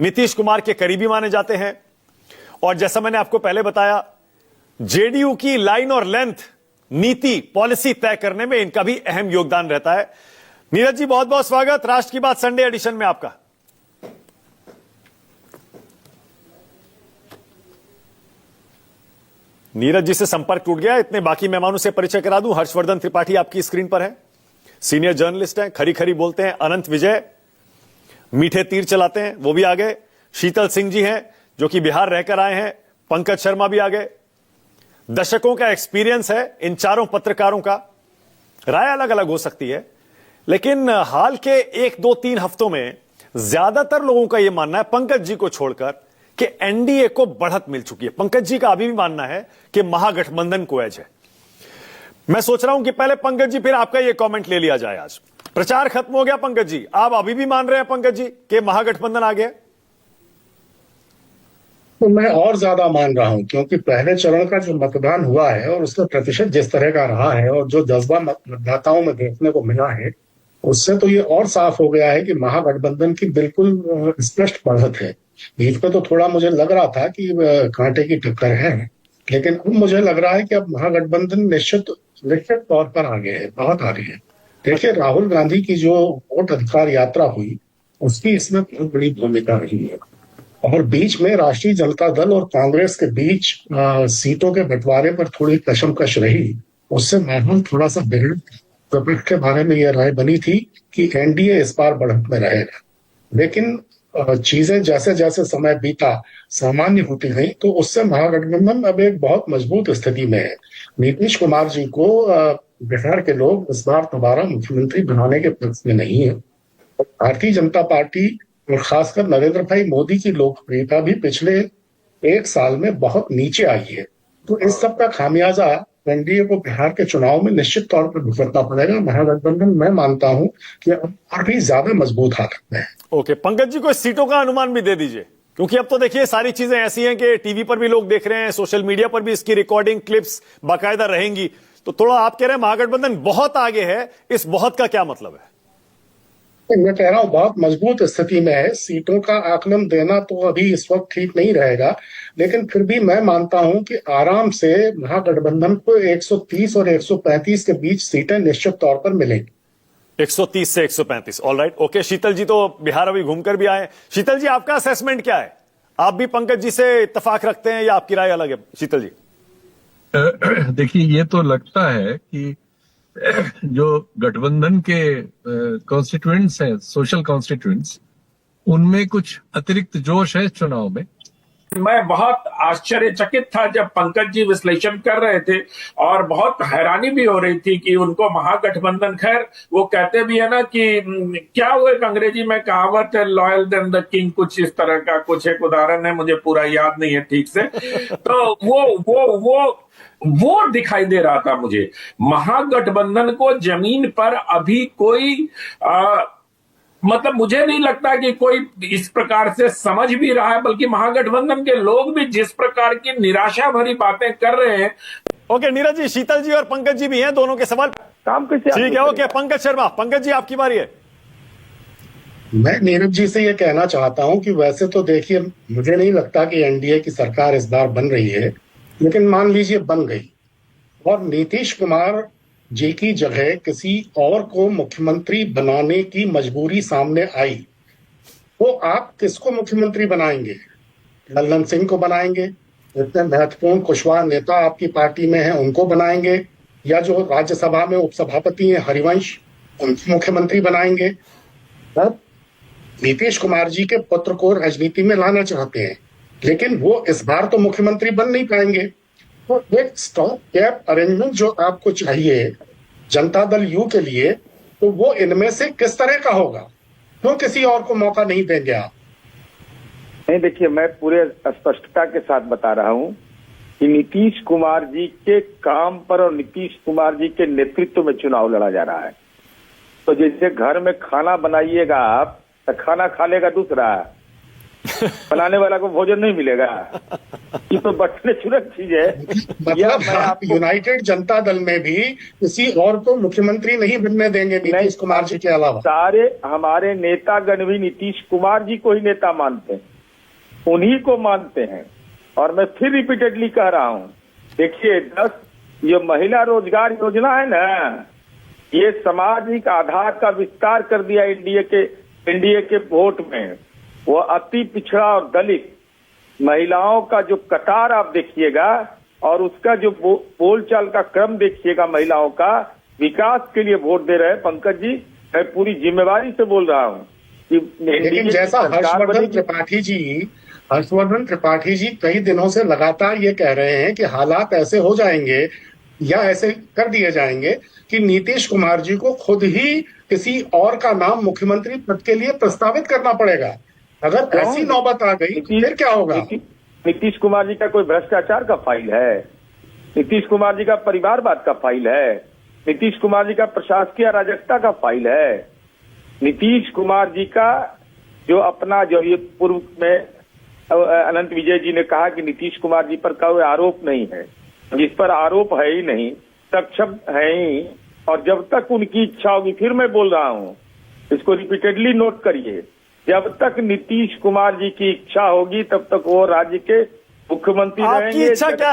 नीतीश कुमार के करीबी माने जाते हैं और जैसा मैंने आपको पहले बताया, जेडीयू की लाइन और लेंथ, नीति, पॉलिसी तय करने में इनका भी अहम योगदान रहता है। नीरज जी, बहुत बहुत स्वागत राष्ट्र की बात संडे एडिशन में आपका। नीरज जी से संपर्क टूट गया। इतने बाकी मेहमानों से परिचय करा दूं। हर्षवर्धन त्रिपाठी आपकी स्क्रीन पर है, सीनियर जर्नलिस्ट हैं, खरी खरी बोलते हैं। अनंत विजय मीठे तीर चलाते हैं, वो भी आ गए। शीतल सिंह जी हैं जो कि बिहार रहकर आए हैं। पंकज शर्मा भी आ गए। दशकों का एक्सपीरियंस है इन चारों पत्रकारों का। राय अलग अलग हो सकती है, लेकिन हाल के 1-2-3 हफ्तों में ज्यादातर लोगों का यह मानना है, पंकज जी को छोड़कर, कि एनडीए को बढ़त मिल चुकी है। पंकज जी का अभी भी मानना है कि महागठबंधन को एज है। मैं सोच रहा हूं कि पहले पंकज जी फिर आपका यह कमेंट ले लिया जाए। आज प्रचार खत्म हो गया पंकज जी, आप अभी भी मान रहे हैं पंकज जी कि महागठबंधन आ गया? तो मैं और ज्यादा मान रहा हूं, क्योंकि पहले चरण का जो मतदान हुआ है और उसका प्रतिशत जिस तरह का रहा है और जो जज्बा मतदाताओं में देखने को मिला है, उससे तो ये और साफ हो गया है कि महागठबंधन की बिल्कुल स्पष्ट बढ़त है। बीच में तो थोड़ा मुझे लग रहा था कि कांटे की टक्कर है, लेकिन अब मुझे लग रहा है कि अब महागठबंधन निश्चित निश्चित तौर पर आगे है, बहुत आगे है। देखिए, राहुल गांधी की जो वोट अधिकार यात्रा हुई, उसकी इसमें बहुत बड़ी भूमिका रही है। और बीच में राष्ट्रीय जनता दल और कांग्रेस के बीच सीटों के बंटवारे पर थोड़ी कशमकश रही, उससे माहौल थोड़ा सा बिगड़। विपक्ष के बारे में यह राय बनी थी कि एनडीए इस बार बढ़त में रहेगा, लेकिन चीजें जैसे जैसे समय बीता सामान्य होती गई, तो उससे महागठबंधन अब एक बहुत मजबूत स्थिति में है। नीतीश कुमार जी को बिहार के लोग इस बार दोबारा मुख्यमंत्री बनाने के पक्ष में नहीं है। भारतीय जनता पार्टी और खासकर नरेंद्र भाई मोदी की लोकप्रियता भी पिछले 1 साल में बहुत नीचे आई है। तो इस सब का खामियाजा एनडीए को बिहार के चुनाव में निश्चित तौर पर भुगतना पड़ेगा। महागठबंधन, मैं मानता हूं कि अब और भी ज्यादा मजबूत हालत में है। ओके, पंकज जी को सीटों का अनुमान भी दे दीजिए, क्योंकि अब तो देखिए सारी चीजें ऐसी हैं कि टीवी पर भी लोग देख रहे हैं, सोशल मीडिया पर भी इसकी रिकॉर्डिंग क्लिप्स बाकायदा रहेंगी। तो थोड़ा आप कह रहे हैं महागठबंधन बहुत आगे है, इस बहुत का क्या मतलब है? मैं कह रहा हूं बहुत मजबूत स्थिति में है। सीटों का आकलन देना तो अभी इस वक्त ठीक नहीं रहेगा, लेकिन फिर भी मैं मानता हूं कि आराम से महागठबंधन को 130 और 135 के बीच सीटें निश्चित तौर पर मिलेंगी। 130 से 135, ऑलराइट, ओके। शीतल जी तो बिहार अभी घूमकर भी आए। शीतल जी, आपका असेसमेंट क्या है? आप भी पंकज जी से इत्तेफाक रखते हैं या आपकी राय अलग है? शीतल जी, देखिए, ये तो लगता है कि जो गठबंधन के कॉन्स्टिट्यूएंट्स हैं, सोशल कॉन्स्टिट्यूएंट्स, उनमें कुछ अतिरिक्त जोश है चुनाव में। मैं बहुत आश्चर्यचकित था जब पंकज जी विश्लेषण कर रहे थे, और बहुत हैरानी भी हो रही थी कि उनको महागठबंधन, खैर वो कहते भी है ना कि क्या वो एक अंग्रेजी में कहावत है, लॉयल देन द किंग, कुछ इस तरह का कुछ एक उदाहरण है, मुझे पूरा याद नहीं है ठीक से। तो वो दिखाई दे रहा था मुझे। महागठबंधन को जमीन पर अभी कोई मतलब मुझे नहीं लगता कि कोई इस प्रकार से समझ भी रहा है, बल्कि महागठबंधन के लोग भी जिस प्रकार की निराशा भरी बातें कर रहे हैं। ओके नीरज जी, शीतल जी और पंकज जी भी हैं, दोनों के सवाल काम कैसे? ठीक है, ओके। पंकज शर्मा, पंकज जी आपकी बारी है। मैं नीरज जी से ये कहना चाहता हूं कि वैसे तो देखिए, मुझे नहीं लगता कि एनडीए की सरकार इस बार बन रही है, लेकिन मान लीजिए बन गई और नीतीश कुमार जी की जगह किसी और को मुख्यमंत्री बनाने की मजबूरी सामने आई, तो आप किसको मुख्यमंत्री बनाएंगे? लल्लन सिंह को बनाएंगे? इतने महत्वपूर्ण कुशवाहा नेता आपकी पार्टी में हैं, उनको बनाएंगे? या जो राज्यसभा में उपसभापति हैं हरिवंश, उनको मुख्यमंत्री बनाएंगे? अब नीतीश कुमार जी के पुत्र को राजनीति में लाना चाहते हैं, लेकिन वो इस बार तो मुख्यमंत्री बन नहीं पाएंगे। तो एक स्टॉप गैप अरेंजमेंट जो आपको चाहिए जनता दल यू के लिए, तो वो इनमें से किस तरह का होगा? क्यों किसी और को मौका नहीं देंगे आप? नहीं, देखिए, मैं पूरे स्पष्टता के साथ बता रहा हूं कि नीतीश कुमार जी के काम पर और नीतीश कुमार जी के नेतृत्व में चुनाव लड़ा जा रहा है। तो जैसे घर में खाना बनाइएगा आप, तो खाना खा लेगा दूसरा, बनाने वाला को भोजन नहीं मिलेगा? ये तो बटने छुड़क चीज है। या मतलब मैं आप आपको यूनाइटेड जनता दल में भी किसी और को मुख्यमंत्री नहीं बनने देंगे नीतीश कुमार जी के अलावा? सारे हमारे नेतागण भी नीतीश कुमार जी को ही नेता मानते हैं, उन्हीं को मानते हैं। और मैं फिर रिपीटेडली कह रहा हूं, देखिए 10 ये महिला रोजगार योजना है ना, ये सामाजिक आधार का विस्तार कर दिया एनडीए के वोट में। वो अति पिछड़ा और दलित महिलाओं का जो कतार आप देखिएगा और उसका जो बोलचाल का क्रम देखिएगा, महिलाओं का विकास के लिए वोट दे रहे हैं। पंकज जी, मैं पूरी जिम्मेवारी से बोल रहा हूँ कि लेकिन जैसा हर्षवर्धन त्रिपाठी जी कई दिनों से लगातार ये कह रहे हैं कि हालात ऐसे हो जाएंगे या ऐसे कर दिए जाएंगे कि नीतीश कुमार जी को खुद ही किसी और का नाम मुख्यमंत्री पद के लिए प्रस्तावित करना पड़ेगा। अगर ऐसी नौबत आ गई तो फिर क्या होगा? नीतीश कुमार जी का कोई भ्रष्टाचार का फाइल है? नीतीश कुमार जी का परिवारवाद का फाइल है? नीतीश कुमार जी का प्रशासकीय अराजकता का फाइल है? नीतीश कुमार जी का जो अपना जो ये पूर्व में अनंत विजय जी ने कहा कि नीतीश कुमार जी पर कोई आरोप नहीं है, जिस पर आरोप है ही नहीं, सक्षम है ही। और जब तक उनकी इच्छा होगी, फिर मैं बोल रहा हूं, इसको रिपीटेडली नोट करिए, जब तक नीतीश कुमार जी की इच्छा होगी तब तक वो राज्य के मुख्यमंत्री रहेंगे। आपकी इच्छा क्या